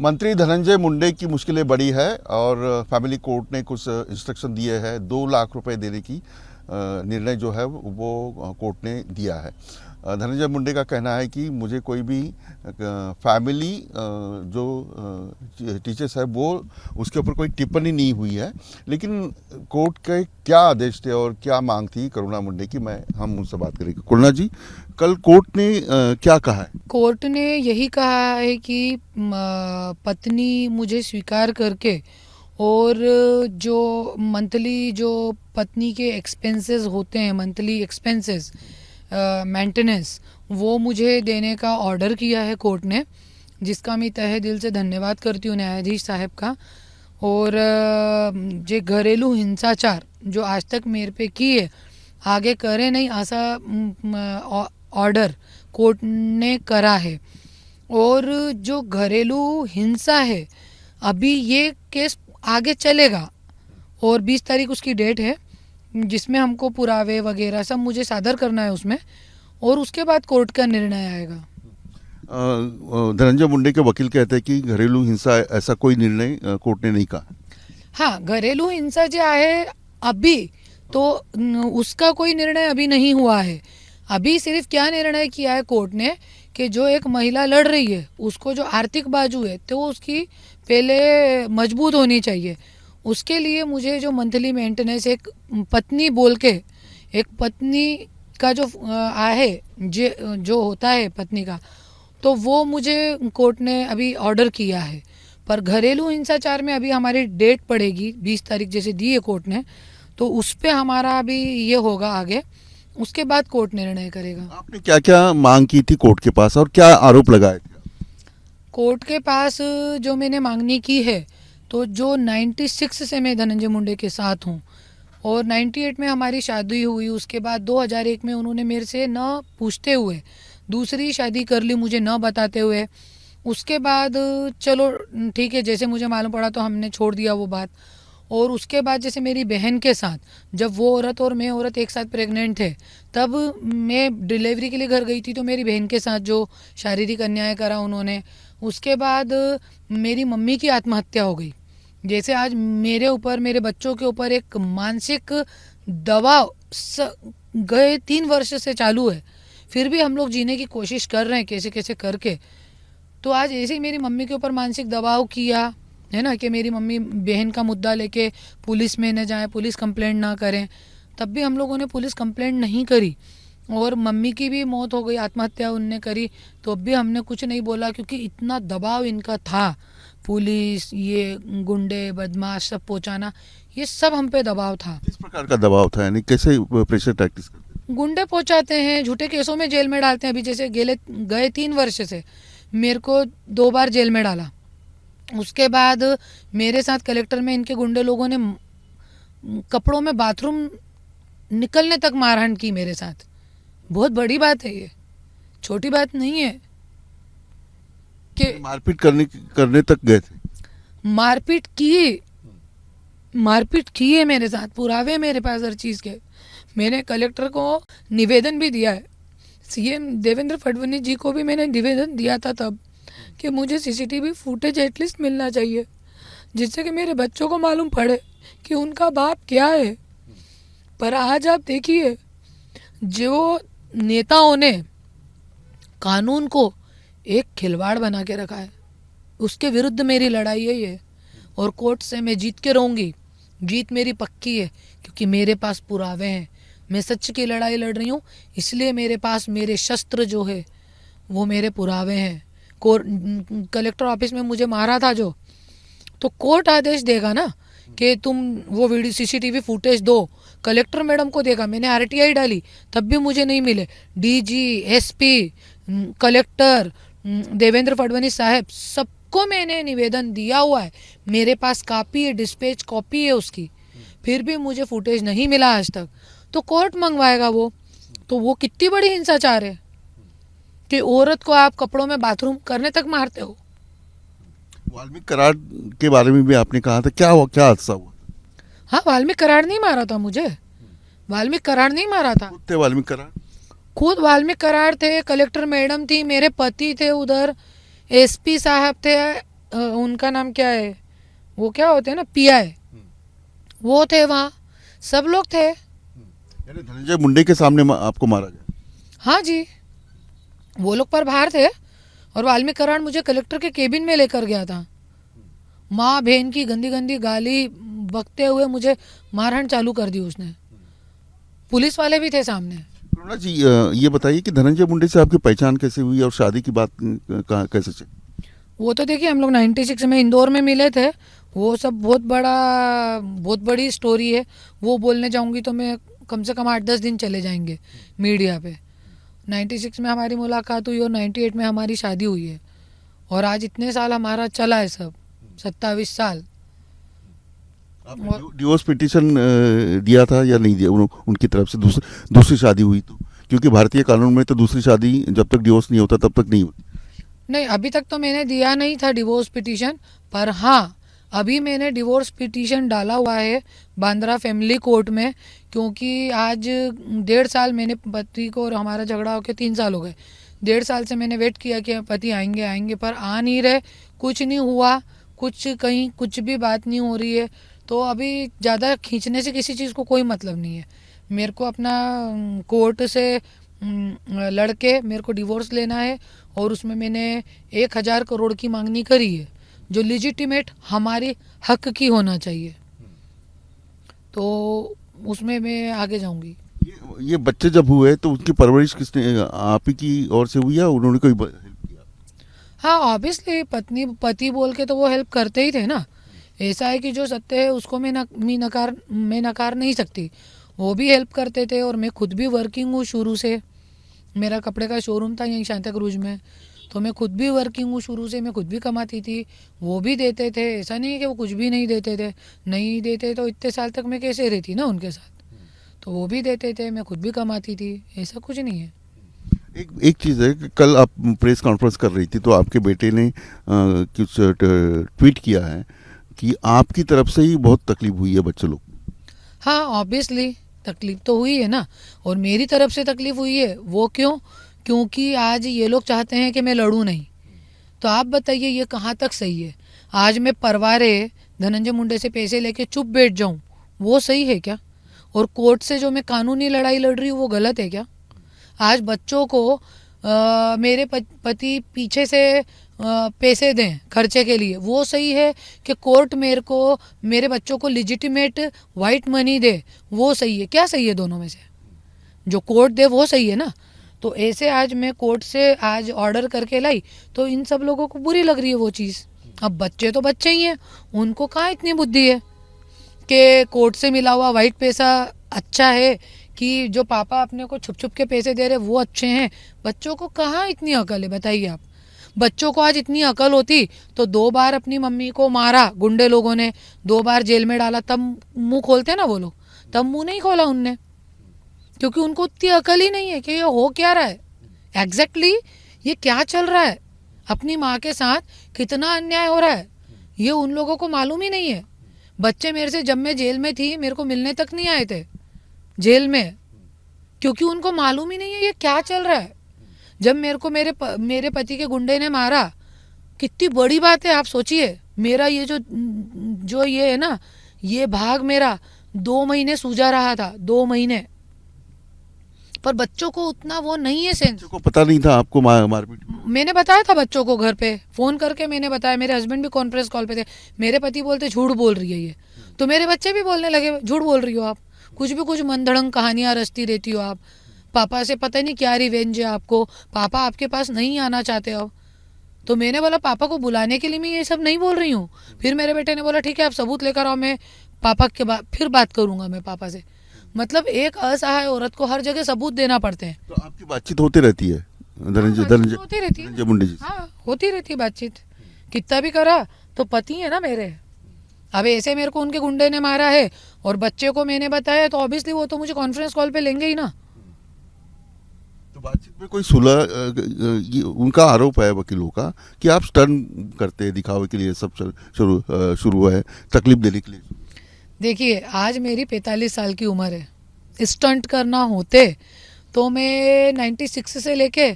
मंत्री धनंजय मुंडे की मुश्किलें बड़ी है और फैमिली कोर्ट ने कुछ इंस्ट्रक्शन दिए हैं। 2 लाख रुपए देने की निर्णय जो है वो कोर्ट ने दिया है। धनंजय मुंडे का कहना है कि मुझे कोई भी फैमिली जो टीचर्स है वो उसके ऊपर कोई टिप्पणी नहीं हुई है, लेकिन कोर्ट के क्या आदेश थे और क्या मांग थी करुणा मुंडे की, हम उनसे बात करेंगे। करुणा जी, कल कोर्ट ने क्या कहा है? कोर्ट ने यही कहा है कि पत्नी मुझे स्वीकार करके और जो मंथली जो पत्नी के एक्सपेंसेस होते हैं, मंथली एक्सपेंसेस मेंटेनेंस, वो मुझे देने का ऑर्डर किया है कोर्ट ने, जिसका मैं तहे दिल से धन्यवाद करती हूँ न्यायाधीश साहब का। और जे घरेलू हिंसाचार जो आज तक मेरे पे किए आगे करे नहीं, ऐसा ऑर्डर कोर्ट ने करा है। और जो घरेलू हिंसा है अभी ये केस आगे चलेगा और 20 तारीख उसकी डेट है, जिसमें हमको पुरावे वगैरह सब मुझे सादर करना है उसमें, और उसके बाद कोर्ट का निर्णय आएगा। धनंजय मुंडे के वकील कहते हैं कि घरेलू हिंसा ऐसा कोई निर्णय कोर्ट ने नहीं कहा। हाँ, घरेलू हिंसा जो है अभी तो उसका कोई निर्णय अभी नहीं हुआ है। अभी सिर्फ क्या निर्णय किया है कोर्ट ने कि जो एक महिला लड़ रही है उसको जो आर्थिक बाजू है तो उसकी पहले मजबूत होनी चाहिए। उसके लिए मुझे जो मंथली मेंटेनेंस एक पत्नी बोल के, एक पत्नी का जो है जो होता है पत्नी का, तो वो मुझे कोर्ट ने अभी ऑर्डर किया है। पर घरेलू हिंसाचार में अभी हमारी डेट पड़ेगी 20 तारीख जैसे दी है कोर्ट ने, तो उस पर हमारा अभी ये होगा आगे, उसके बाद कोर्ट निर्णय करेगा। आपने क्या क्या मांग की थी कोर्ट के पास और क्या आरोप लगाए थे? कोर्ट के पास जो मैंने मांगनी की है, तो जो 96 से मैं धनंजय मुंडे के साथ हूँ और 98 में हमारी शादी हुई, उसके बाद 2001 में उन्होंने मेरे से न पूछते हुए दूसरी शादी कर ली, मुझे न बताते हुए। उसके बाद चलो ठीक है, जैसे मुझे मालूम पड़ा तो हमने छोड़ दिया वो बात। और उसके बाद जैसे मेरी बहन के साथ, जब वो औरत और मैं औरत एक साथ प्रेग्नेंट थे, तब मैं डिलीवरी के लिए घर गई थी, तो मेरी बहन के साथ जो शारीरिक अन्याय करा उन्होंने। उसके बाद मेरी मम्मी की आत्महत्या हो गई। जैसे आज मेरे ऊपर, मेरे बच्चों के ऊपर एक मानसिक दबाव गए 3 वर्ष से चालू है, फिर भी हम लोग जीने की कोशिश कर रहे हैं कैसे कैसे करके। तो आज ऐसे ही मेरी मम्मी के ऊपर मानसिक दबाव किया है ना, कि मेरी मम्मी बहन का मुद्दा लेके पुलिस में न जाए, पुलिस कंप्लेंट ना करें, तब भी हम लोगों ने पुलिस कंप्लेंट नहीं करी। और मम्मी की भी मौत हो गई, आत्महत्या उनने करी, तो अब भी हमने कुछ नहीं बोला, क्योंकि इतना दबाव इनका था, पुलिस, ये गुंडे बदमाश सब पहुँचाना, ये सब हम पे दबाव था। किस प्रकार का दबाव था, यानी कैसे प्रेशर टैक्टिस करते? गुंडे पहुँचाते हैं, झूठे केसों में जेल में डालते हैं। अभी जैसे गए 3 वर्ष से मेरे को 2 बार जेल में डाला। उसके बाद मेरे साथ कलेक्टर में इनके गुंडे लोगों ने कपड़ों में बाथरूम निकलने तक मारहान की मेरे साथ। बहुत बड़ी बात है, ये छोटी बात नहीं है कि मारपीट करने तक गए थे। मारपीट की है मेरे साथ, पुरावे मेरे पास हर चीज़ के। मैंने कलेक्टर को निवेदन भी दिया है, सीएम देवेंद्र फडणवीस जी को भी मैंने निवेदन दिया था तब, कि मुझे सीसीटीवी फुटेज एटलीस्ट मिलना चाहिए, जिससे कि मेरे बच्चों को मालूम पड़े कि उनका बाप क्या है। पर आज आप देखिए, जो नेताओं ने कानून को एक खिलवाड़ बना के रखा है, उसके विरुद्ध मेरी लड़ाई है ये, और कोर्ट से मैं जीत के रहूँगी। जीत मेरी पक्की है, क्योंकि मेरे पास पुरावे हैं। मैं सच की लड़ाई लड़ रही हूँ, इसलिए मेरे पास मेरे शस्त्र जो है वो मेरे पुरावे हैं। कलेक्टर ऑफिस में मुझे मारा था जो, तो कोर्ट आदेश देगा ना कि तुम वो वीडियो सीसीटीवी फुटेज दो, कलेक्टर मैडम को देगा। मैंने आरटीआई डाली तब भी मुझे नहीं मिले। DG, SP, collector, Devendra Fadnavis साहब, सबको मैंने निवेदन दिया हुआ है। मेरे पास कॉपी है, डिस्पैच कॉपी है उसकी, फिर भी मुझे फुटेज नहीं मिला आज तक। तो कोर्ट मंगवाएगा वो, तो वो कितनी बड़ी हिंसाचार है कि औरत को आप कपड़ों में बाथरूम करने तक मारते हो। वाल्मीकि करार के बारे में भी आपने कहा था, क्या हुआ, क्या हादसा हुआ? हाँ, वाल्मीकि करार नहीं मारा था मुझे, वाल्मीकि करार नहीं मारा था। खुद वाल्मीकि करार थे, कलेक्टर मैडम थी, मेरे पति थे उधर, एसपी साहब थे, उनका नाम क्या है, वो क्या होते हैं ना, पीआई, वो थे वहाँ, सब लोग थे। यानी धनंजय मुंडे के सामने आपको मारा गया? हाँ जी, वो लोग पर बाहर थे और वाल्मीकि कराड़ मुझे कलेक्टर के केबिन में लेकर गया था। माँ बहन की गंदी गंदी गाली बकते हुए मुझे मारहाण चालू कर दी उसने। पुलिस वाले भी थे सामने। करुणा जी, ये बताइए कि धनंजय मुंडे से आपकी पहचान कैसे हुई और शादी की बात कैसे चली? वो तो देखिए, हम लोग 96 में इंदौर में मिले थे। वो सब बहुत बड़ी स्टोरी है। वो बोलने जाऊंगी तो मैं कम से कम 8-10 दिन चले जाएंगे मीडिया पे। 96 में हमारी मुलाकात हुई और 98 में हमारी शादी हुई है, और आज इतने साल हमारा चला है सब, 27 साल। आपने डिवोर्स पिटीशन दिया था या नहीं दिया उनकी तरफ से? दूसरी शादी हुई तो, क्योंकि भारतीय कानून में तो दूसरी शादी जब तक डिवोर्स नहीं होता तब तक नहीं होती। नहीं, अभी तक तो मैंने दिया नहीं था डिवोर्स पिटीशन, पर हाँ, अभी मैंने डिवोर्स पिटीशन डाला हुआ है बांद्रा फैमिली कोर्ट में, क्योंकि आज 1.5 साल मैंने पति को, और हमारा झगड़ा होकर 3 साल हो गए। 1.5 साल से मैंने वेट किया कि पति आएंगे आएंगे, पर आ नहीं रहे, कुछ नहीं हुआ, कहीं कुछ भी बात नहीं हो रही है। तो अभी ज़्यादा खींचने से किसी चीज़ को कोई मतलब नहीं है। मेरे को अपना कोर्ट से लड़के मेरे को डिवोर्स लेना है, और उसमें मैंने 1,000 करोड़ की मांगनी करी है, जो लिजिटिमेट हमारी हक की होना चाहिए। तो उसमें मैं आगे जाऊंगी। ये बच्चे जब हुए तो उनकी परवरिश किसने, आप ही की ओर से हुई या उन्होंने कोई हेल्प किया? हाँ, ऑब्वियसली पति बोल के तो वो हेल्प करते ही थे ना। ऐसा है कि जो सत्य है उसको मैं नकार नहीं सकती। वो भी हेल्प करते थे, और मैं खुद भी वर्किंग हूँ शुरू से। मेरा कपड़े का शोरूम था यहीं सांता क्रूज में, तो मैं खुद भी वर्किंग हूँ शुरू से। मैं खुद भी कमाती थी, वो भी देते थे। ऐसा नहीं है कि वो कुछ भी नहीं देते थे। नहीं देते तो इतने साल तक मैं कैसे रहती ना उनके साथ। तो वो भी देते थे, मैं खुद भी कमाती थी, ऐसा कुछ नहीं है। एक चीज़ है कि कल आप प्रेस कॉन्फ्रेंस कर रही थी तो आपके बेटे ने कुछ ट्वीट किया है कि आपकी तरफ से ही बहुत तकलीफ हुई है बच्चे लोग। हाँ, ऑब्वियसली तकलीफ तो हुई है ना, और मेरी तरफ से तकलीफ हुई है। वो क्यों? क्योंकि आज ये लोग चाहते हैं कि मैं लड़ूं नहीं। तो आप बताइए, ये कहाँ तक सही है? आज मैं परवारे धनंजय मुंडे से पैसे लेके चुप बैठ जाऊं, वो सही है क्या? और कोर्ट से जो मैं कानूनी लड़ाई लड़ रही हूँ, वो गलत है क्या? आज बच्चों को मेरे पति पीछे से पैसे दें खर्चे के लिए, वो सही है कि कोर्ट मेरे बच्चों को लिजिटिमेट वाइट मनी दे, वो सही है क्या? सही है दोनों में से? जो कोर्ट दे वो सही है ना। तो ऐसे आज मैं कोर्ट से आज ऑर्डर करके लाई, तो इन सब लोगों को बुरी लग रही है वो चीज़। अब बच्चे तो बच्चे ही हैं, उनको कहाँ इतनी बुद्धि है कि कोर्ट से मिला हुआ वाइट पैसा अच्छा है, कि जो पापा अपने को छुप छुप के पैसे दे रहे वो अच्छे हैं। बच्चों को कहाँ इतनी अकल है, बताइए आप। बच्चों को आज इतनी अकल होती तो 2 बार अपनी मम्मी को मारा गुंडे लोगों ने, 2 बार जेल में डाला, तब मुंह खोलते ना वो लोग। तब मुंह नहीं खोला उनने, क्योंकि उनको उतनी अकल ही नहीं है कि ये हो क्या रहा है एग्जैक्टली, ये क्या चल रहा है, अपनी माँ के साथ कितना अन्याय हो रहा है, ये उन लोगों को मालूम ही नहीं है। बच्चे मेरे से, जब मैं जेल में थी, मेरे को मिलने तक नहीं आए थे जेल में, क्योंकि उनको मालूम ही नहीं है ये क्या चल रहा है। जब मेरे को मेरे पति के गुंडे ने मारा, कितनी बड़ी बात है आप सोचिए। मेरा ये जो ये है ना, ये भाग मेरा 2 महीने सूजा रहा था, 2 महीने। पर बच्चों को उतना वो नहीं है सेंस। बच्चों को पता नहीं था आपको मारपीट? मैंने बताया था बच्चों को, घर पे फोन करके मैंने बताया। मेरे हस्बैंड भी कॉन्फ्रेंस कॉल पे थे। मेरे पति बोलते झूठ बोल रही है ये, तो मेरे बच्चे भी बोलने लगे झूठ बोल रही हो आप, कुछ मनधड़ंग कहानियां रचती रहती हो आप, पापा से पता नहीं क्या रिवेंज है आपको, पापा आपके पास नहीं आना चाहते हो। तो मैंने बोला पापा को बुलाने के लिए मैं ये सब नहीं बोल रही हूँ। फिर मेरे बेटे ने बोला ठीक है आप सबूत लेकर आओ, मैं पापा के बाद फिर बात करूंगा मैं पापा से। मतलब एक असहाय औरत को हर जगह सबूत देना पड़ते हैं। तो आपकी बातचीत होती रहती है धनंजय मुंडे जी? हाँ, होती रहती है बातचीत, कितना भी करा तो पति है ना मेरे। अब ऐसे मेरे को उनके गुंडे ने मारा है और बच्चे को मैंने बताया, तो ऑब्वियसली वो तो मुझे कॉन्फ्रेंस कॉल पे लेंगे ही ना। तो बातचीत में कोई सुलह, उनका आरोप है वकीलों का कि आप स्टंट करते हैं दिखावे के लिए, सब शुरू हुआ है तकलीफ देने के लिए। देखिए, आज मेरी 45 साल की उम्र है। स्टंट करना होते तो मैं 96 से लेके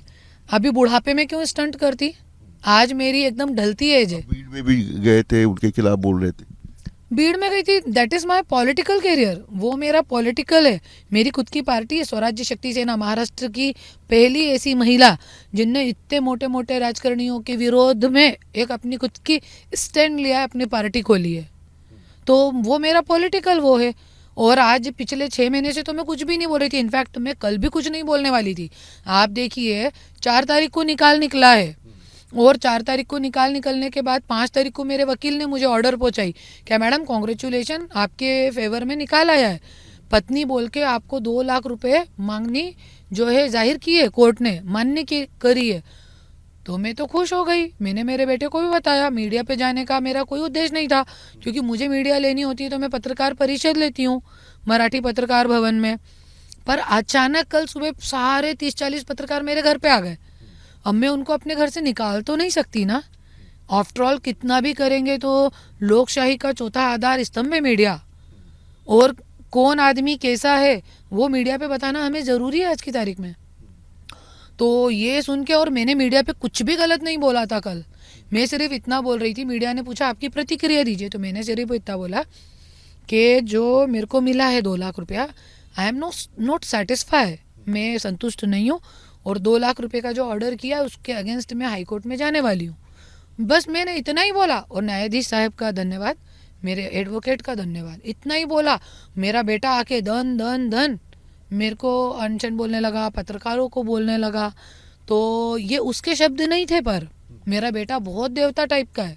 अभी बुढ़ापे में क्यों स्टंट करती? आज मेरी एकदम ढलती एज है। भीड़ में भी गए थे, उनके खिलाफ बोल रहे थे। भीड़ में गई थी, that is my political career, वो मेरा पॉलिटिकल है। मेरी खुद की पार्टी है स्वराज्य शक्ति सेना, महाराष्ट्र की पहली ऐसी महिला जिनने इतने मोटे मोटे राजकारणियों के विरोध में एक अपनी खुद की स्टैंड लिया है, अपनी पार्टी को लिए। तो वो मेरा पॉलिटिकल वो है। और आज पिछले 6 महीने से तो मैं कुछ भी नहीं बोल रही थी, इनफैक्ट मैं कल भी कुछ नहीं बोलने वाली थी। आप देखिए 4 तारीख को निकला है, और 4 तारीख को निकलने के बाद 5 तारीख को मेरे वकील ने मुझे ऑर्डर पहुंचाई, क्या मैडम कॉन्ग्रेचुलेशन, आपके फेवर में निकाल आया है। पत्नी बोल के आपको 2 लाख रुपए मांगनी जो है जाहिर की है, कोर्ट ने मान्य की करी है। तो मैं तो खुश हो गई। मैंने मेरे बेटे को भी बताया, मीडिया पे जाने का मेरा कोई उद्देश्य नहीं था, क्योंकि मुझे मीडिया लेनी होती है तो मैं पत्रकार परिषद लेती हूँ मराठी पत्रकार भवन में। पर अचानक कल सुबह सारे 30-40 पत्रकार मेरे घर पे आ गए। अब मैं उनको अपने घर से निकाल तो नहीं सकती ना। आफ्टर ऑल कितना भी करेंगे तो लोकशाही का चौथा आधार स्तंभ है मीडिया, और कौन आदमी कैसा है वो मीडिया पे बताना हमें ज़रूरी है आज की तारीख में। तो ये सुन के, और मैंने मीडिया पे कुछ भी गलत नहीं बोला था कल, मैं सिर्फ इतना बोल रही थी, मीडिया ने पूछा आपकी प्रतिक्रिया दीजिए, तो मैंने सिर्फ इतना बोला कि जो मेरे को मिला है 2 लाख रुपया, आई एम नॉट सेटिस्फाई, मैं संतुष्ट नहीं हूँ, और 2 लाख रुपए का जो ऑर्डर किया उसके अगेंस्ट मैं हाई कोर्ट में जाने वाली हूँ। बस मैंने इतना ही बोला, और न्यायाधीश साहब का धन्यवाद, मेरे एडवोकेट का धन्यवाद, इतना ही बोला। मेरा बेटा आके धन धन धन मेरे को अनशन बोलने लगा, पत्रकारों को बोलने लगा। तो ये उसके शब्द नहीं थे, पर मेरा बेटा बहुत देवता टाइप का है,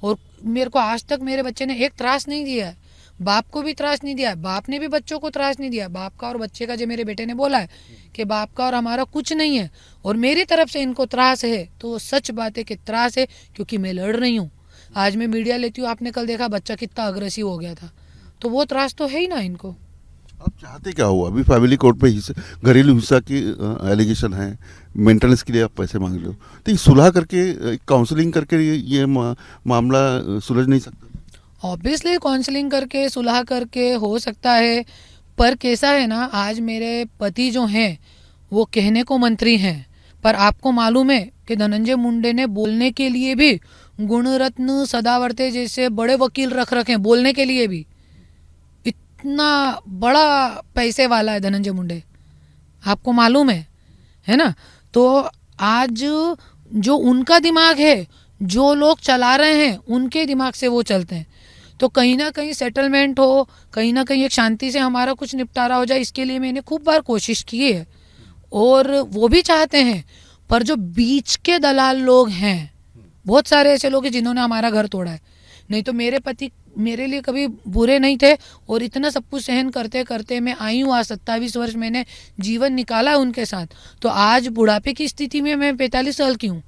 और मेरे को आज तक मेरे बच्चे ने एक त्रास नहीं दिया है, बाप को भी त्रास नहीं दिया है, बाप ने भी बच्चों को त्रास नहीं दिया। बाप का और बच्चे का जो मेरे बेटे ने बोला है कि बाप का और हमारा कुछ नहीं है, और मेरी तरफ से इनको त्रास है, तो सच बात है कि त्रास है, क्योंकि मैं लड़ रही हूँ। आज मैं मीडिया लेती हूँ, आपने कल देखा बच्चा कितना अग्रेसिव हो गया था, तो वो त्रास तो है ही ना इनको। आप चाहते क्या हो? अभी फैमिली कोर्ट में घरेलू हिंसा की एलिगेशन है, मेंटेनेंस के लिए आप पैसे मांग रहे हो, तो ये सुलह करके, काउंसलिंग करके ये मामला सुलझ नहीं सकता? ऑब्वियसली काउंसलिंग करके सुलह करके हो सकता है, पर कैसा है ना, आज मेरे पति जो हैं वो कहने को मंत्री हैं, पर आपको मालूम है कि धनंजय मुंडे ने बोलने के लिए भी गुणरत्न सदावर्ते जैसे बड़े वकील रख रखे, बोलने के लिए भी। इतना बड़ा पैसे वाला है धनंजय मुंडे, आपको मालूम है ना। तो आज जो उनका दिमाग है, जो लोग चला रहे हैं उनके दिमाग से वो चलते हैं। तो कहीं ना कहीं सेटलमेंट हो, कहीं ना कहीं एक शांति से हमारा कुछ निपटारा हो जाए, इसके लिए मैंने खूब बार कोशिश की है, और वो भी चाहते हैं। पर जो बीच के दलाल लोग हैं, बहुत सारे ऐसे लोग हैं जिन्होंने हमारा घर तोड़ा है। नहीं तो मेरे पति मेरे लिए कभी बुरे नहीं थे, और इतना सब कुछ सहन करते करते मैं आई हूँ। आज 27 वर्ष मैंने जीवन निकाला है उनके साथ। तो आज बुढ़ापे की स्थिति में मैं 45 साल की हूँ,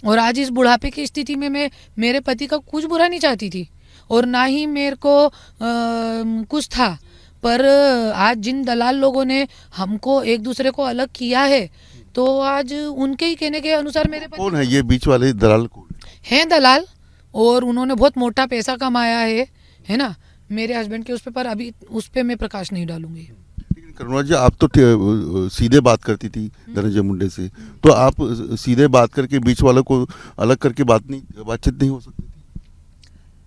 और आज इस बुढ़ापे की स्थिति में मैं मेरे पति का कुछ बुरा नहीं चाहती थी, और ना ही मेरे को कुछ था। पर आज जिन दलाल लोगों ने हमको एक दूसरे को अलग किया है, तो आज उनके ही कहने के अनुसार मेरे पति कौन है ये बीच वाले दलाल? कौन हैं दलाल, और उन्होंने बहुत मोटा पैसा कमाया है ना मेरे हस्बैंड के उस पे, पर अभी उस पे मैं प्रकाश नहीं डालूंगी। लेकिन करुणा जी, आप तो सीधे बात करती थी धनंजय मुंडे से, तो आप सीधे बात करके बीच वालों को अलग करके बातचीत नहीं हो सकती थी?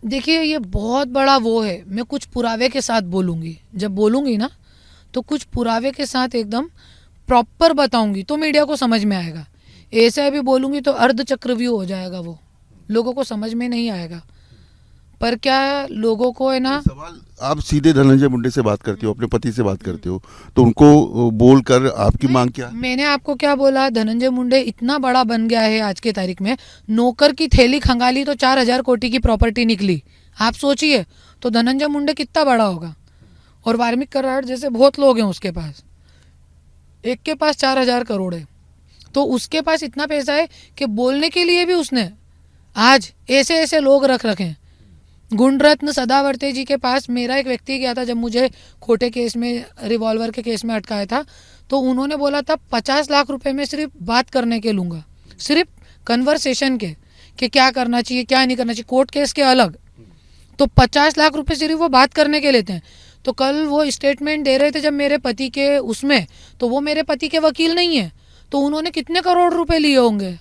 देखिए ये बहुत बड़ा वो है, मैं कुछ पुरावे के साथ बोलूँगी, जब बोलूँगी ना तो कुछ पुरावे के साथ एकदम प्रॉपर बताऊँगी तो मीडिया को समझ में आएगा। ऐसे भी बोलूँगी तो अर्ध चक्रव्यूह हो जाएगा, वो लोगों को समझ में नहीं आएगा। पर क्या लोगों को है ना, सवाल, आप सीधे धनंजय मुंडे से बात करते हो, अपने पति से बात करते हो, तो उनको बोल कर आपकी मांग क्या है? मैंने आपको क्या बोला, धनंजय मुंडे इतना बड़ा बन गया है आज के तारीख में, नौकर की थैली खंगाली तो 4000 कोटी की प्रॉपर्टी निकली। आप सोचिए तो धनंजय मुंडे कितना बड़ा होगा। और वाल्मीकि कराड़ जैसे बहुत लोग हैं उसके पास, एक के पास 4000 करोड़ है, तो उसके पास इतना पैसा है कि बोलने के लिए भी उसने आज ऐसे ऐसे लोग रख रखे। गुणरत्न सदावर्ते जी के पास मेरा एक व्यक्ति गया था जब मुझे खोटे केस में, रिवॉल्वर के केस में अटकाया था, तो उन्होंने बोला था 50 लाख रुपए में सिर्फ बात करने के लूँगा, सिर्फ कन्वर्सेशन के, कि क्या करना चाहिए क्या नहीं करना चाहिए, कोर्ट केस के अलग। तो 50 लाख रुपए सिर्फ वो बात करने के लेते हैं। तो कल वो स्टेटमेंट दे रहे थे जब मेरे पति के उसमें, तो वो मेरे पति के वकील नहीं है, तो उन्होंने कितने करोड़ रुपए लिए होंगे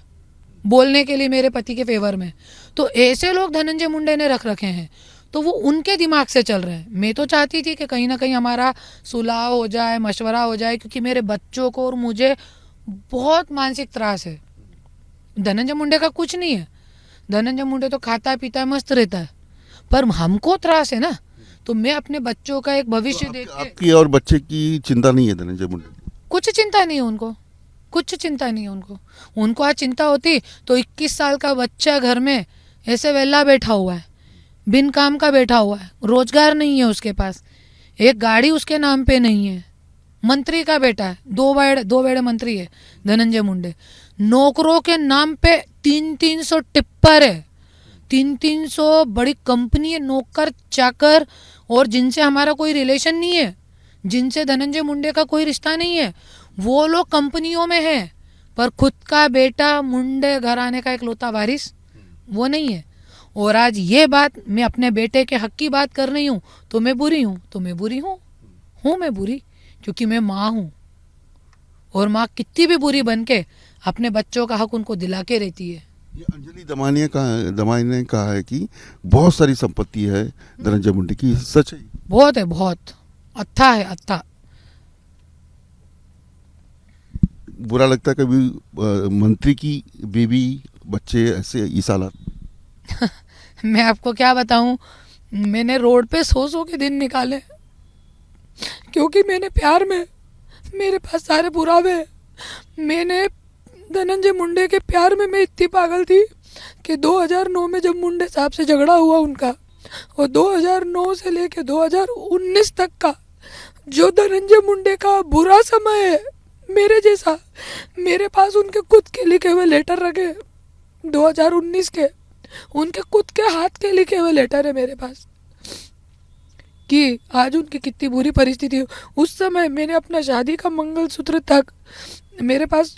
बोलने के लिए मेरे पति के फेवर में। तो ऐसे लोग धनंजय मुंडे ने रख रखे हैं, तो वो उनके दिमाग से चल रहे हैं। मैं तो चाहती थी कि कहीं ना कहीं हमारा सुलह हो जाए, मशवरा हो जाए, क्योंकि मेरे बच्चों को और मुझे बहुत मानसिक त्रास है। धनंजय मुंडे का कुछ नहीं है, धनंजय मुंडे तो खाता है पीता है मस्त रहता है, पर हमको त्रास है ना। तो मैं अपने बच्चों का एक भविष्य देख के, आपकी और बच्चे की चिंता नहीं है धनंजय मुंडे की? कुछ चिंता नहीं है उनको, कुछ चिंता नहीं है उनको। उनको आज चिंता होती तो 21 साल का बच्चा घर में ऐसे वेला बैठा हुआ है, बिन काम का बैठा हुआ है, रोजगार नहीं है उसके पास, एक गाड़ी उसके नाम पे नहीं है, मंत्री का बेटा है, दो बड़े मंत्री है धनंजय मुंडे, नौकरों के नाम पे 300 टिप्पर है, 300 बड़ी कंपनी है, नौकर चाकर, और जिनसे हमारा कोई रिलेशन नहीं है, जिनसे धनंजय मुंडे का कोई रिश्ता नहीं है, वो लोग कंपनियों में है, पर खुद का बेटा मुंडे घराने का इकलौता वारिस वो नहीं है। और आज ये बात मैं अपने बेटे के हक की बात कर रही हूँ तो मैं बुरी हूँ, तो मैं बुरी हूँ मैं बुरी, क्योंकि मैं माँ हूँ, और माँ कितनी भी बुरी बन के अपने बच्चों का हक उनको दिला के रहती है। ये अंजलि दमानिया ने कहा है कि बहुत सारी संपत्ति है धनंजय मुंडे की, सच है? बहुत है, बहुत अच्छा है, अच्छा। बुरा लगता है कभी मंत्री की बेबी बच्चे ऐसे इस हालात? मैं आपको क्या बताऊं, मैंने रोड पे 100 के दिन निकाले, क्योंकि मैंने प्यार में, मेरे पास सारे पुरावे हैं, मैंने धनंजय मुंडे के प्यार में मैं इतनी पागल थी कि 2009 में जब मुंडे साहब से झगड़ा हुआ उनका, और 2009 से लेके 2019 तक का जो धनंजय मुंडे का बुरा समय है मेरे जैसा, मेरे पास उनके खुद के लिखे हुए लेटर रखे 2019 के, उनके खुद के हाथ के लिखे हुए लेटर है मेरे पास कि आज उनकी कितनी बुरी परिस्थिति है। उस समय मैंने अपना शादी का मंगलसूत्र तक, मेरे पास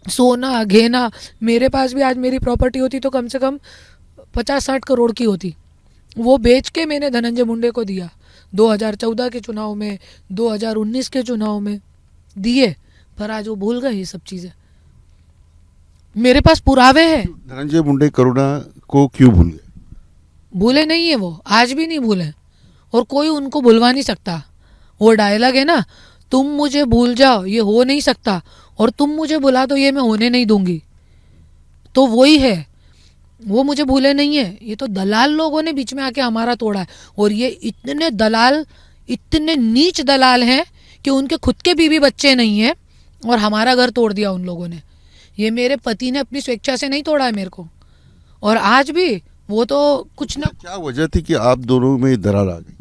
सोना गहना, मेरे पास भी आज मेरी प्रॉपर्टी होती तो कम से कम 50-60 करोड़ की होती, वो बेच के मैंने धनंजय मुंडे को दिया। 2014 के चुनाव में, 2019 के चुनाव में दिए, पर आज वो भूल गए ये सब चीज़ें। मेरे पास पुरावे हैं। धनंजय मुंडे करुणा को क्यों भूल गए? भूले नहीं है वो, आज भी नहीं भूले, और कोई उनको भुलवा नहीं सकता। वो डायलॉग है ना, तुम मुझे भूल जाओ ये हो नहीं सकता, और तुम मुझे भुला दो ये मैं होने नहीं दूंगी, तो वही है, वो मुझे भूले नहीं है। ये तो दलाल लोगों ने बीच में आके हमारा तोड़ा है, और ये इतने दलाल, इतने नीच दलाल हैं कि उनके खुद के बीवी बच्चे नहीं हैं और हमारा घर तोड़ दिया उन लोगों ने। ये मेरे पति ने अपनी स्वेच्छा से नहीं तोड़ा है मेरे को, और आज भी वो तो कुछ ना। क्या वजह थी कि आप दोनों में दरार आ गई?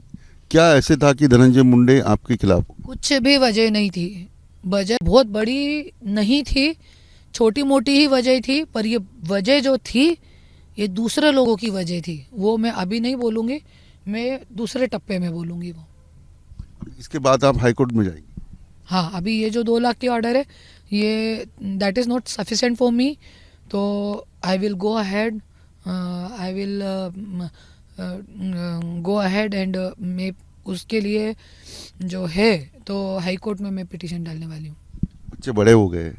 क्या ऐसे था कि धनंजय मुंडे आपके खिलाफ? कुछ भी वजह नहीं थी, वजह बहुत बड़ी नहीं थी, छोटी मोटी ही वजह थी, पर ये वजह जो थी ये दूसरे लोगों की वजह थी, वो मैं अभी नहीं बोलूँगी, मैं दूसरे टप्पे में बोलूँगी वो। इसके बाद आप हाईकोर्ट में जाएंगे? हाँ, अभी ये जो 2 लाख की ऑर्डर है, ये that is not sufficient for me, तो I will go ahead, I will go ahead and मैं उसके लिए जो है तो हाई कोर्ट में मैं पिटीशन डालने वाली हूँ। बच्चे बड़े हो गए,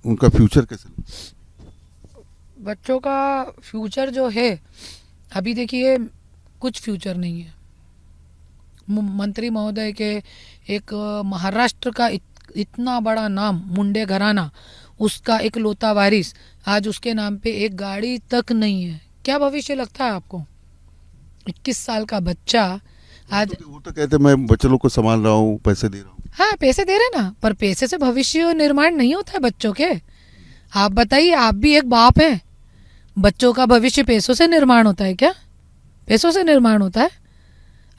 उनका फ्यूचर कैसे? बच्चों का फ्यूचर जो है, अभी देखिए कुछ फ्यूचर नहीं है। मंत्री महोदय के एक महाराष्ट्र का इतना बड़ा नाम मुंडे घराना, उसका एक लौता वारिस, आज उसके नाम पे एक गाड़ी तक नहीं है। क्या भविष्य लगता है आपको? 21 साल का बच्चा आज, वो तो कहते मैं बच्चों को संभाल रहा हूँ, पैसे दे रहा हूँ। हाँ पैसे दे रहे ना, पर पैसे से भविष्य निर्माण नहीं होता है बच्चों के। आप बताइए, आप भी एक बाप हैं, बच्चों का भविष्य पैसों से निर्माण होता है क्या? पैसों से निर्माण होता है?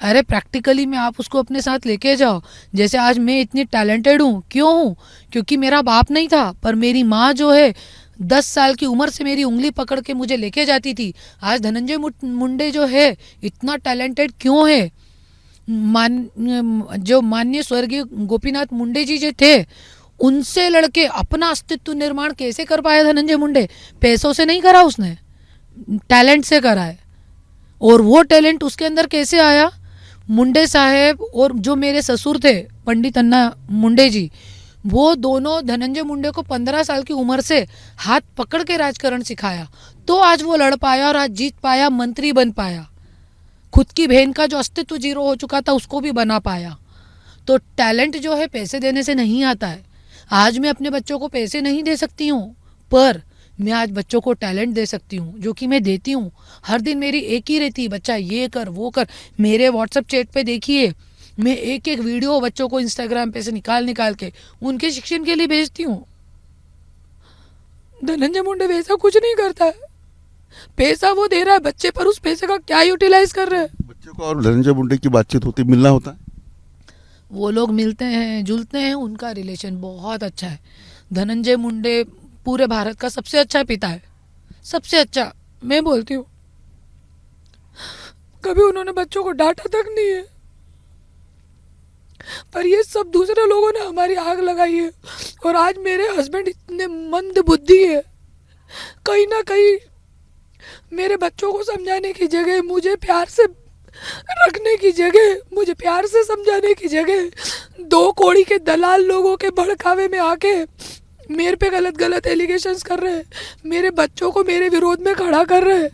अरे प्रैक्टिकली में आप उसको अपने साथ लेके जाओ। जैसे आज मैं इतनी टैलेंटेड हूँ, क्यों हूँ? क्योंकि मेरा बाप नहीं था, पर मेरी माँ जो है 10 साल की उम्र से मेरी उंगली पकड़ के मुझे लेके जाती थी। आज धनंजय मुंडे जो है इतना टैलेंटेड क्यों है? जो माननीय स्वर्गीय गोपीनाथ मुंडे जी जो थे, उनसे लड़के अपना अस्तित्व निर्माण कैसे कर पाया धनंजय मुंडे? पैसों से नहीं करा उसने, टैलेंट से करा है। और वो टैलेंट उसके अंदर कैसे आया? मुंडे साहब और जो मेरे ससुर थे पंडित अन्ना मुंडे जी, वो दोनों धनंजय मुंडे को 15 साल की उम्र से हाथ पकड़ के राजकारण सिखाया, तो आज वो लड़ पाया और आज जीत पाया, मंत्री बन पाया। खुद की बहन का जो अस्तित्व जीरो हो चुका था उसको भी बना पाया। तो टैलेंट जो है पैसे देने से नहीं आता है। आज मैं अपने बच्चों को पैसे नहीं दे सकती हूँ, पर मैं आज बच्चों को टैलेंट दे सकती हूँ, जो कि मैं देती हूँ। हर दिन मेरी एक ही रहती, बच्चा ये कर वो कर। मेरे व्हाट्सएप चैट पे देखिए, मैं एक एक वीडियो बच्चों को इंस्टाग्राम पे से निकाल निकाल के उनके शिक्षण के लिए भेजती हूँ। धनंजय मुंडे वैसा कुछ नहीं करता है। पैसा वो दे रहा है बच्चे, पर उस पैसे का क्या यूटिलाइज कर रहे हैं। बच्चे को और धनंजय मुंडे की बातचीत होती, मिलना होता है? वो लोग मिलते हैं, जुलते हैं, उनका रिलेशन बहुत अच्छा है। धनंजय मुंडे पूरे भारत का सबसे अच्छा पिता है, सबसे अच्छा। मैं बोलती हूँ, कभी उन्होंने बच्चों को डांटा तक नहीं है। पर ये सब दूसरे लोगों ने हमारी आग लगाई है। और आज मेरे हस्बैंड इतने मंद बुद्धि है, कहीं ना कहीं मेरे बच्चों को समझाने की जगह, मुझे प्यार से रखने की जगह, मुझे प्यार से समझाने की जगह, दो कौड़ी के दलाल लोगों के भड़कावे में आके मेरे पे गलत गलत एलिगेशंस कर रहे हैं, मेरे बच्चों को मेरे विरोध में खड़ा कर रहे हैं।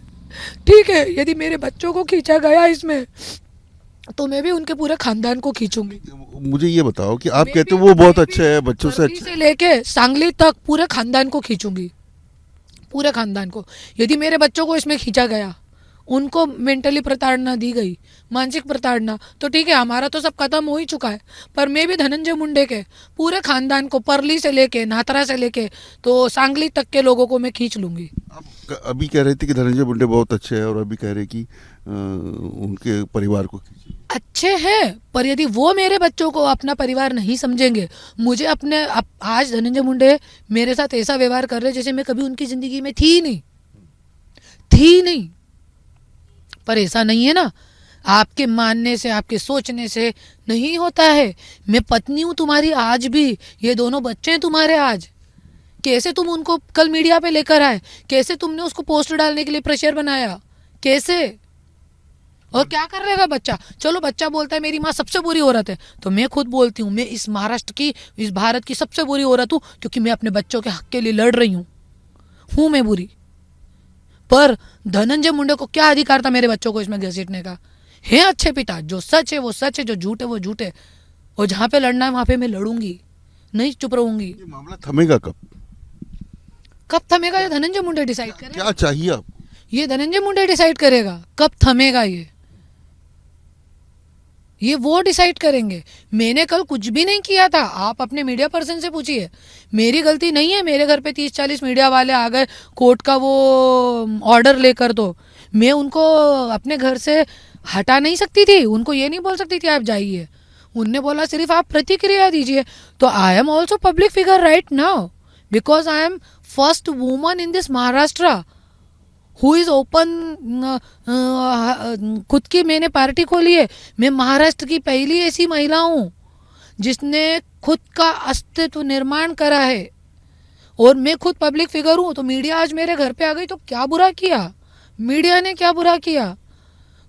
ठीक है, यदि मेरे बच्चों को खींचा गया इसमें, तो मैं भी उनके पूरे खानदान को खींचूंगी। मुझे ये बताओ कि आप कहते हो वो बहुत अच्छे है, बच्चों से बर्फी अच्छे से लेके सांगली तक पूरे खानदान को खींचूंगी, पूरे खानदान को। यदि मेरे बच्चों को इसमें खींचा गया, उनको मेंटली प्रताड़ना दी गई, मानसिक प्रताड़ना, तो ठीक है, हमारा तो सब खत्म हो ही चुका है। पर मैं भी धनंजय मुंडे के पूरे खानदान को, परली से लेके नाथरा से लेके तो सांगली तक के लोगों को मैं खींच लूंगी। आप अभी कह रहे थे कि धनंजय मुंडे बहुत अच्छे हैं, और अभी कह रहे कि उनके परिवार को खींचिए। अच्छे हैं, पर यदि वो मेरे बच्चों को अपना परिवार नहीं समझेंगे, मुझे अपने आज धनंजय मुंडे मेरे साथ ऐसा व्यवहार कर रहे जैसे मैं कभी उनकी जिंदगी में थी नहीं। पर ऐसा नहीं है ना, आपके मानने से, आपके सोचने से नहीं होता है। मैं पत्नी हूं तुम्हारी आज भी, ये दोनों बच्चे हैं तुम्हारे आज। कैसे तुम उनको कल मीडिया पे लेकर आए, कैसे तुमने उसको पोस्ट डालने के लिए प्रेशर बनाया, कैसे? और क्या कर रहेगा बच्चा? चलो बच्चा बोलता है मेरी माँ सबसे बुरी औरत है, तो मैं खुद बोलती हूँ मैं इस महाराष्ट्र की, इस भारत की सबसे बुरी औरत हूँ, क्योंकि मैं अपने बच्चों के हक के लिए लड़ रही हूँ मैं बुरी। पर धनंजय मुंडे को क्या अधिकार था मेरे बच्चों को इसमें घसीटने का? है अच्छे पिता, जो सच है वो सच है, जो झूठ है वो झूठ है, और जहाँ पे लड़ना है वहां पे मैं लड़ूंगी, नहीं चुप रहूंगी। ये मामला थमेगा कब? कब थमेगा ये धनंजय मुंडे डिसाइड करेगा। क्या चाहिए आपको? ये धनंजय मुंडे डिसाइड करेगा कब थमेगा। ये वो डिसाइड करेंगे। मैंने कल कुछ भी नहीं किया था, आप अपने मीडिया पर्सन से पूछिए, मेरी गलती नहीं है। मेरे घर पे 30-40 मीडिया वाले आ गए कोर्ट का वो ऑर्डर लेकर, तो मैं उनको अपने घर से हटा नहीं सकती थी, उनको ये नहीं बोल सकती थी आप जाइए। उनने बोला सिर्फ आप प्रतिक्रिया दीजिए। तो I am also public figure right now, because I am first woman in this Maharashtra who is open. खुद की मैंने पार्टी खोली है। मैं महाराष्ट्र की पहली ऐसी महिला हूँ जिसने खुद का अस्तित्व निर्माण करा है, और मैं खुद पब्लिक फिगर हूँ। तो मीडिया आज मेरे घर पे आ गई तो क्या बुरा किया? मीडिया ने क्या बुरा किया?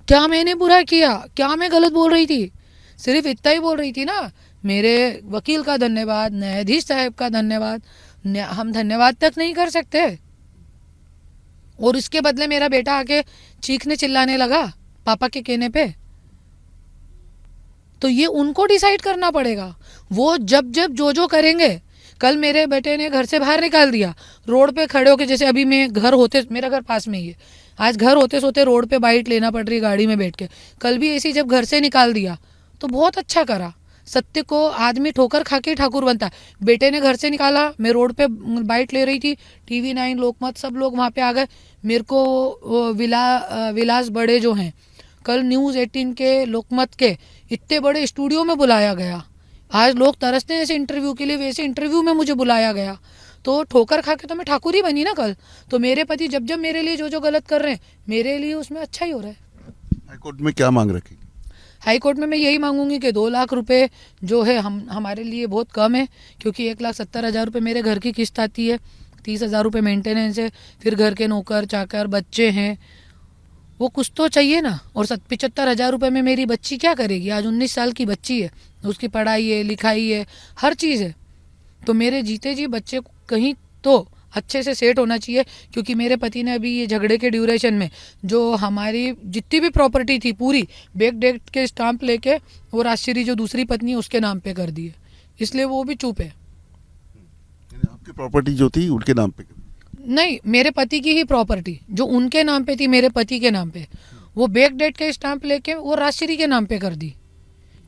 क्या मैंने बुरा किया? क्या मैं गलत बोल रही थी? सिर्फ इतना ही बोल रही थी ना। मेरे वकील का धन्यवाद, न्यायाधीश साहब का धन्यवाद, हम धन्यवाद तक नहीं कर सकते। और इसके बदले मेरा बेटा आके चीखने चिल्लाने लगा पापा के कहने पे। तो ये उनको डिसाइड करना पड़ेगा। वो जब जब जो करेंगे। कल मेरे बेटे ने घर से बाहर निकाल दिया, रोड पे खड़े होके, जैसे अभी मैं घर होते, मेरा घर पास में ही है, आज घर होते सोते रोड पे बाइट लेना पड़ रही गाड़ी में बैठ के। कल भी ऐसी जब घर से निकाल दिया तो बहुत अच्छा करा। सत्य को आदमी ठोकर खा के ठाकुर बनता है। बेटे ने घर से निकाला, मैं रोड पे बाइट ले रही थी, TV 9, लोकमत, सब लोग वहाँ पे आ गए। मेरे को विलास बड़े जो हैं, कल न्यूज़ 18 के, लोकमत के इतने बड़े स्टूडियो में बुलाया गया। आज लोग तरसते हैं ऐसे इंटरव्यू के लिए, वैसे इंटरव्यू में मुझे बुलाया गया। तो ठोकर खा के तो मैं ठाकुर ही बनी ना कल। तो मेरे पति जब जब मेरे लिए जो गलत कर रहे हैं, मेरे लिए उसमें अच्छा ही हो रहा है। हाईकोर्ट में क्या मांग रखेगी? हाईकोर्ट में मैं यही मांगूंगी कि 2 लाख रुपए जो है हमारे लिए बहुत कम है, क्योंकि 1,70,000 रुपये मेरे घर की किस्त आती है, 30,000 रुपये मेंटेनेंस है, फिर घर के नौकर चाकर बच्चे हैं, वो कुछ तो चाहिए ना। और 75,000 रुपये में मेरी बच्ची क्या करेगी? आज 19 साल की बच्ची है, उसकी पढ़ाई है, लिखाई है, हर चीज़ है। तो मेरे जीते जी बच्चे को कहीं तो अच्छे से सेट होना चाहिए, क्योंकि मेरे पति ने अभी ये झगड़े के ड्यूरेशन में जो हमारी जितनी भी प्रॉपर्टी थी पूरी बैक डेट के स्टाम्प लेके वो राजश्री जो दूसरी पत्नी है उसके नाम पे कर दी है, इसलिए वो भी चुप है। यानी आपकी प्रॉपर्टी जो थी उनके नाम पे? नहीं, मेरे पति की ही प्रॉपर्टी जो उनके नाम पे थी मेरे पति के नाम पे, वो बैक डेट के स्टाम्प लेके वो राजश्री के नाम पे कर दी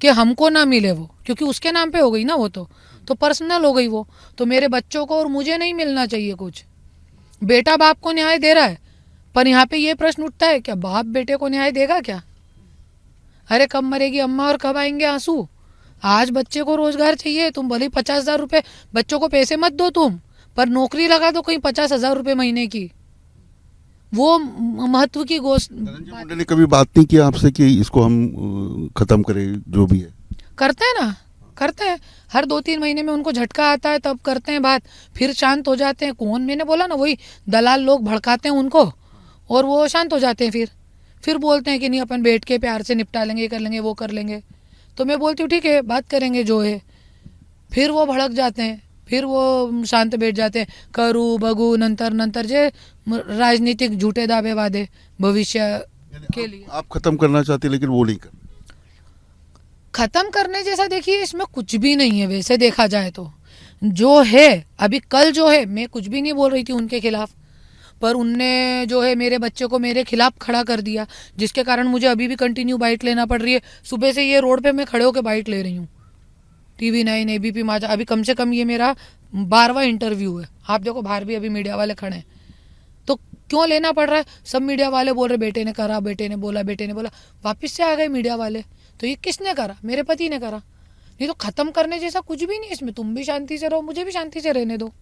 कि हमको ना मिले वो, क्योंकि उसके नाम पे हो गई ना वो तो पर्सनल हो गई वो, तो मेरे बच्चों को और मुझे नहीं मिलना चाहिए कुछ। बेटा बाप को न्याय दे रहा है, पर यहाँ पे ये प्रश्न उठता है क्या बाप बेटे को न्याय देगा क्या? अरे कब मरेगी अम्मा और कब आएंगे आंसू? आज बच्चे को रोजगार चाहिए, तुम भले 50,000 रुपये बच्चों को पैसे मत दो तुम, पर नौकरी लगा दो कहीं 50,000 रुपये महीने की, वो महत्व की धनंजय मुंडे ने कभी बात नहीं किया आपसे कि इसको हम खत्म करें जो भी है? करते हैं ना, करते हैं, हर 2-3 महीने में उनको झटका आता है तब करते हैं बात, फिर शांत हो जाते हैं। कौन, मैंने बोला ना वही दलाल लोग भड़काते हैं उनको और वो शांत हो जाते हैं, फिर बोलते हैं कि नहीं अपन बैठ के प्यार से निपटा लेंगे, ये कर लेंगे, वो कर लेंगे। तो मैं बोलती हूँ ठीक है बात करेंगे जो है, फिर वो भड़क जाते हैं, फिर वो शांत बैठ जाते हैं, करू बगू नंतर जे राजनीतिक झूठे दावे वादे भविष्य के लिए। आप खत्म करना चाहते लेकिन वो नहीं कर। खत्म करने जैसा देखिए इसमें कुछ भी नहीं है, वैसे देखा जाए तो जो है अभी कल जो है, मैं कुछ भी नहीं बोल रही थी उनके खिलाफ, पर उनने जो है मेरे बच्चे को मेरे खिलाफ खड़ा कर दिया, जिसके कारण मुझे अभी भी कंटिन्यू बाइट लेना पड़ रही है। सुबह से ये रोड पे मैं खड़े होकर बाइट ले रही हूँ, TV9 ABP माझा, अभी कम से कम ये मेरा 12वां इंटरव्यू है। आप देखो बाहर भी अभी मीडिया वाले खड़े हैं, तो क्यों लेना पड़ रहा है? सब मीडिया वाले बोल रहे बेटे ने करा, बेटे ने बोला, बेटे ने बोला, वापस से आ गए मीडिया वाले। तो ये किसने करा? मेरे पति ने करा। नहीं तो खत्म करने जैसा कुछ भी नहीं है इसमें, तुम भी शांति से रहो, मुझे भी शांति से रहने दो।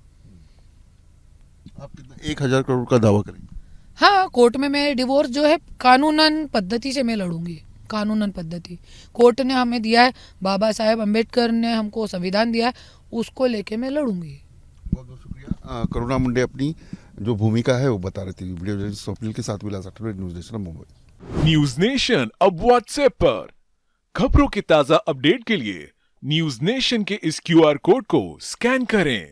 आप कितना 1,000 करोड़ का दावा करेंगे? हाँ, कोर्ट में मैं डिवोर्स जो है कानूनन पद्धति से मैं लड़ूंगी, कानूनन पद्धति। कोर्ट ने हमें दिया है, बाबा साहेब अम्बेडकर ने हमको संविधान दिया है, उसको लेके मैं लड़ूंगी। बहुत बहुत शुक्रिया। करुणा मुंडे अपनी जो भूमिका है वो बता रही थी। वीडियो जर्नलिस्ट स्वप्निल के साथ Vilas Athawale, news nation Mumbai. News nation अब व्हाट्सएप पर खबरों के ताजा अपडेट के लिए न्यूज नेशन के इस QR कोड को स्कैन करें।